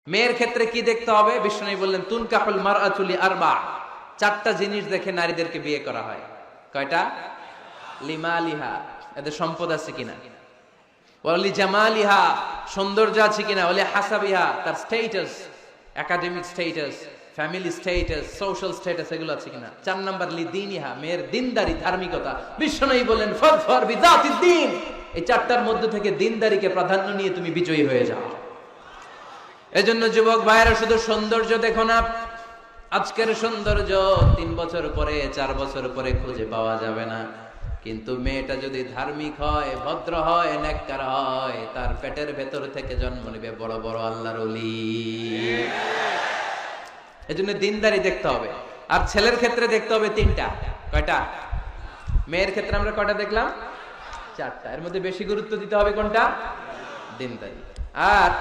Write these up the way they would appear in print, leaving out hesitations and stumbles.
মেয়ের ক্ষেত্রে কি দেখতে হবে? বিষ্ণু বললেন তুনকাহুল মারআতু লিআরবা, চারটা জিনিস দেখে নারীদেরকে বিয়ে করা হয়। কয়টা? লিমালিহা, এদের সম্পদ আছে কিনা, ওয়ালি জামালিহা, সৌন্দর্য আছে কিনা, ওয়ালি হাসাবিহা, তার status, academic status, family status, social status এগুলো আছে কিনা। 4 নাম্বার লিদিনিহা, মেয়ের দিনদারি, ধার্মিকতা। বিষ্ণু বললেন ফাযফার বিযাতিদ দ্বীন, এই চারটার মধ্যে থেকে দিনদারিকে প্রাধান্য নিয়ে তুমি বিজয়ী হয়ে যাও। এজন্য যুবক ভাইয়েরা শুধু সৌন্দর্য দেখো না, আজকের সৌন্দর্য 3 বছর পরে 4 বছর পরে খুঁজে পাওয়া যাবে না, কিন্তু মেয়েটা যদি ধার্মিক হয়, ভদ্র হয়, নেককার হয়, তার পেটের ভেতর থেকে জন্ম নেবে বড় বড় আল্লাহর ওলি। এজন্য দিনদারি দেখতে হবে। আর ছেলের ক্ষেত্রে দেখতে হবে 3টা। কয়টা? মেয়ের ক্ষেত্রে আমরা কয়টা দেখলাম? 4টা। এর মধ্যে বেশি গুরুত্ব দিতে হবে কোনটা? দিনদারি। আর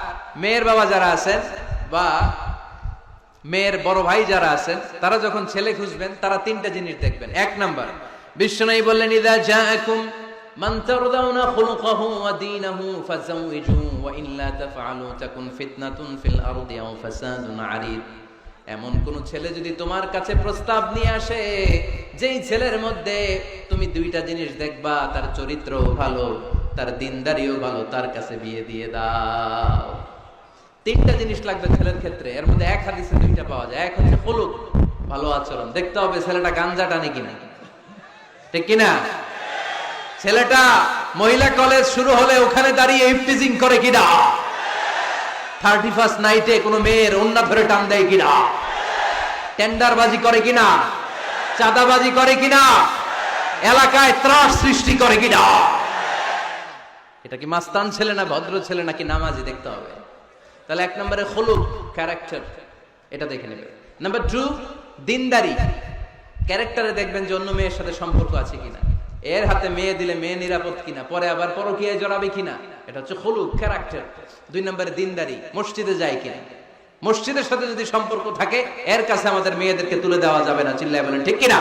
মেয়ের বাবা যারা আছেন বা মেয়ের বড় ভাই যারা আছেন, তারা যখন ছেলে খুঁজবেন তারা 3টা জিনিস দেখবেন। 1 নাম্বার, বিষ্ণু বললেন ইযা জাআকুম মান তারদাউনা খুলুকাহু ওয়া দীনাহু ফাযাওয়িজুহু ওয়া ইল্লা তাফআলু তাকুন ফিতনাতুন ফিল আরদি আও ফাসাদুন আরিদ। এমন কোন ছেলে যদি তোমার কাছে প্রস্তাব নিয়ে আসে, যেই ছেলের মধ্যে তুমি 2টা জিনিস দেখবা, তার চরিত্র ভালো, তার দিনদারিও ভালো, তার কাছে বিয়ে দিয়ে দাও। 3টা জিনিস লাগবে ছেলের ক্ষেত্রে। এর মধ্যে এক হাদিসে 2টা পাওয়া যায়। এক হচ্ছে খুলুক, ভালো আচরণ। দেখতে হবে ছেলেটা গাঞ্জা টানে কিনা, ঠিক কিনা। ছেলেটা মহিলা কলেজ শুরু হলে ওখানে দাঁড়িয়ে ইফতিজিং করে কিনা, 31st নাইটে কোনো মেয়ের ওন্না ধরে টান দেয় কিনা, টেন্ডারবাজি করে কিনা, চাঁদাবাজি করে কিনা, এলাকায় ত্রাস সৃষ্টি করে কিনা। এটা কি মাস্তান ছেলে না ভদ্র ছেলে নাকি নামাজি দেখতে হবে। তাহলে 1 নম্বরে খুলুক, ক্যারেক্টার, এটা দেখে নেবে। নাম্বার 2, দিনদারি। ক্যারেক্টারে দেখবেন যে অন্য মেয়ের সাথে সম্পর্ক আছে কিনা, এর হাতে মেয়ে দিলে মেয়ে নিরাপদ কিনা, পরে আবার পরকীয়ায় জড়াবে কিনা। এটা হচ্ছে খুলুক, ক্যারেক্টার। 2 নম্বরে দিনদারি, মসজিদে যায় কিনা। মসজিদের সাথে যদি সম্পর্ক থাকে, এর কাছে আমাদের মেয়েদেরকে তুলে দেওয়া যাবে না, চিল্লায় বলেন ঠিক কিনা।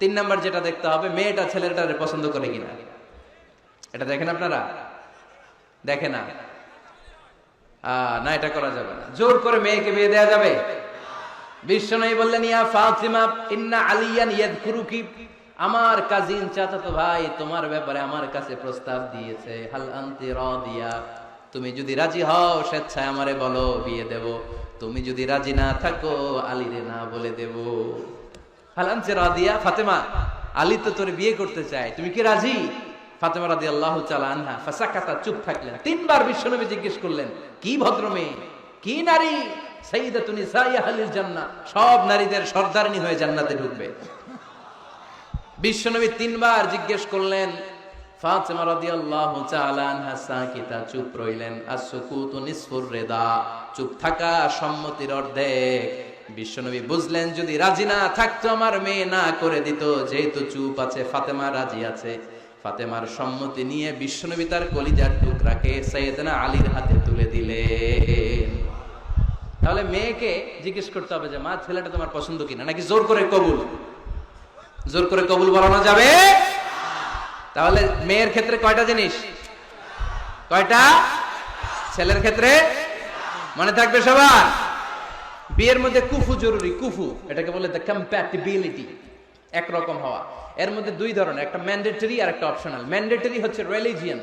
3 নম্বর যেটা দেখতে হবে, মেয়েটা ছেলেটারে পছন্দ করে কিনা। এটা দেখেন আপনারা? দেখে না? না, এটা করা যাবে না। জোর করে মেয়েকে বিয়ে দেওয়া যাবে? বিষ্ণু বললেন ইয়া ফাতিমা ইন্না আলিয়ান ইয়াযকুরুকি, আমার কাজিন চাচাতো ভাই তোমার ব্যাপারে আমার কাছে প্রস্তাব দিয়েছে। হাল আনতি রাদিয়া, তুমি যদি রাজি হও স্বেচ্ছায় আমারে বলো, বিয়ে দেব। তুমি যদি রাজি না থাকো আলীরে না বলে দেব। হাল আনতি রাদিয়া, ফাতেমা আলী তো তোর বিয়ে করতে চায়, তুমি কি রাজি? ফাতেমা রাদিয়াল্লাহু তাআলা আনহা ফাসাকাতা, চুপ থাকলেন। 3 বার বিশ্বনবী জিজ্ঞেস করলেন, কি ভদ্র মেয়ে, কি নারী, সাইয়্যিদাতুন নিসাই আহলিল জান্নাহ, সব নারীদের সর্দারনি হয়ে জান্নাতে ঢুকবে। বিশ্বনবী 3 বার জিজ্ঞেস করলেন। ফাতেমা রাদিয়াল্লাহু তাআলা আনহা সাকিতা, চুপ রইলেন। as-sukutu nisfur রিদা, চুপ থাকা সম্মতির অর্ধেক। বিশ্বনবী বুঝলেন যদি রাজি না থাকতো আমার মেয়ে না করে দিত, যেহেতু চুপ আছে ফাতেমা রাজি আছে। ফাতেমার সম্মতি নিয়ে বিশ্বনবী তার কলিজার টুকরাকে সাইয়েদনা আলীর হাতে তুলে দিলেন। তাহলে মেয়েকে জিজ্ঞেস করতে হবে যে মা, ছেলেটা তোমার পছন্দ কিনা, নাকি জোর করে কবুল? জোর করে কবুল বলানো যাবে? তাহলে মেয়ের ক্ষেত্রে কয়টা জিনিস? কয়টা? ছেলের ক্ষেত্রে মনে থাকবে সবার। বিয়ের মধ্যে কুফু জরুরি। কুফু এটাকে বলে দ্য কম্প্যাটিবিলিটি, একরকম হওয়া। এর মধ্যে 2 ধরনের, একটা ম্যান্ডেটরি আর একটা অপশনাল। ম্যান্ডেটরি হচ্ছে রিলিজিয়ন,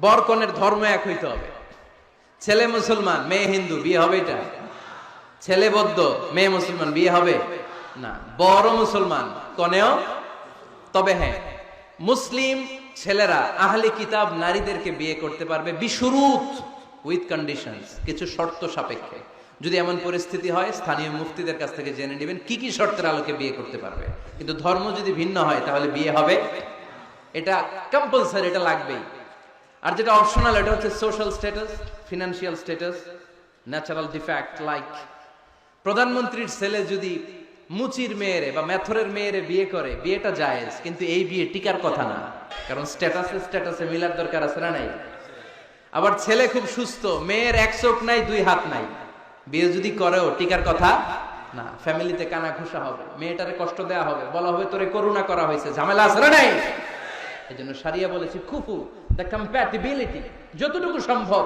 বর কনের ধর্ম এক হইতে হবে। ছেলে মুসলমান মেয়ে হিন্দু, বিয়ে হবে এটা? ছেলে বৌদ্ধ মেয়ে মুসলমান, বিয়ে হবে না। বড় মুসলমান কনেও। তবে হ্যাঁ, মুসলিম ছেলেরা আহলে কিতাব নারীদেরকে বিয়ে করতে পারবে বিশুরুত, উইথ কন্ডিশনস, কিছু শর্ত সাপেক্ষে। যদি এমন পরিস্থিতি হয়, স্থানীয় মুফতিদের কাছ থেকে জেনে নেবেন কি কি শর্তের আলোকে বিয়ে করতে পারবে। কিন্তু ধর্ম যদি ভিন্ন হয় তাহলে বিয়ে হবে, এটা কম্পালসারি, এটা লাগবেই। আর যেটা অপশনাল, এটা হচ্ছে social status, financial status, natural defect. Like প্রধানমন্ত্রীর ছেলে যদি মুচির মেয়েরে বা মেথরের মেয়েরে বিয়ে করে, বিয়েটা জায়েজ, কিন্তু এই বিয়ে টিকার কথা না, কারণ স্ট্যাটাসে মিলার দরকার আছে না নাই। আবার ছেলে খুব সুস্থ, মেয়ের 1 চোখ নাই 2 হাত নাই, বিয়ে যদি করেও টিকার কথা না। ফ্যামিলিতে কানা ঘুষা হবে, মেয়েটারে কষ্ট দেওয়া হবে, বলা হবে তোরে করুণা করা হয়েছে, ঝামেলা আছে না নাই। এই জন্য শারিয়া বলেছে কুফু, দ্য কম্প্যাটিবিলিটি, যতটুকু সম্ভব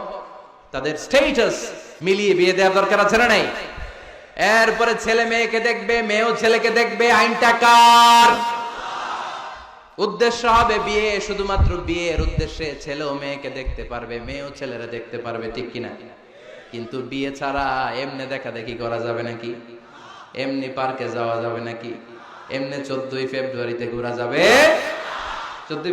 তাদের স্ট্যাটাস মিলিয়ে বিয়ে দেওয়ার দরকার আছে না নাই? এরপরে ছেলে মেয়েকে দেখবে, মেয়েও ছেলেকে দেখবে। আইনটা কার? উদ্দেশ্য হবে বিয়ে, শুধুমাত্র বিয়ের উদ্দেশ্যে ছেলেও মেয়েকে দেখতে পারবে, মেয়েও ছেলেরা দেখতে পারবে, ঠিক কিনা? কিন্তু বিয়ে ছাড়া এমনি দেখা দেখি করা যাবে নাকি? এমনি পার্কে যাওয়া যাবে নাকি? এমনি 14ই ফেব্রুয়ারিতে ঘোরা যাবে? 14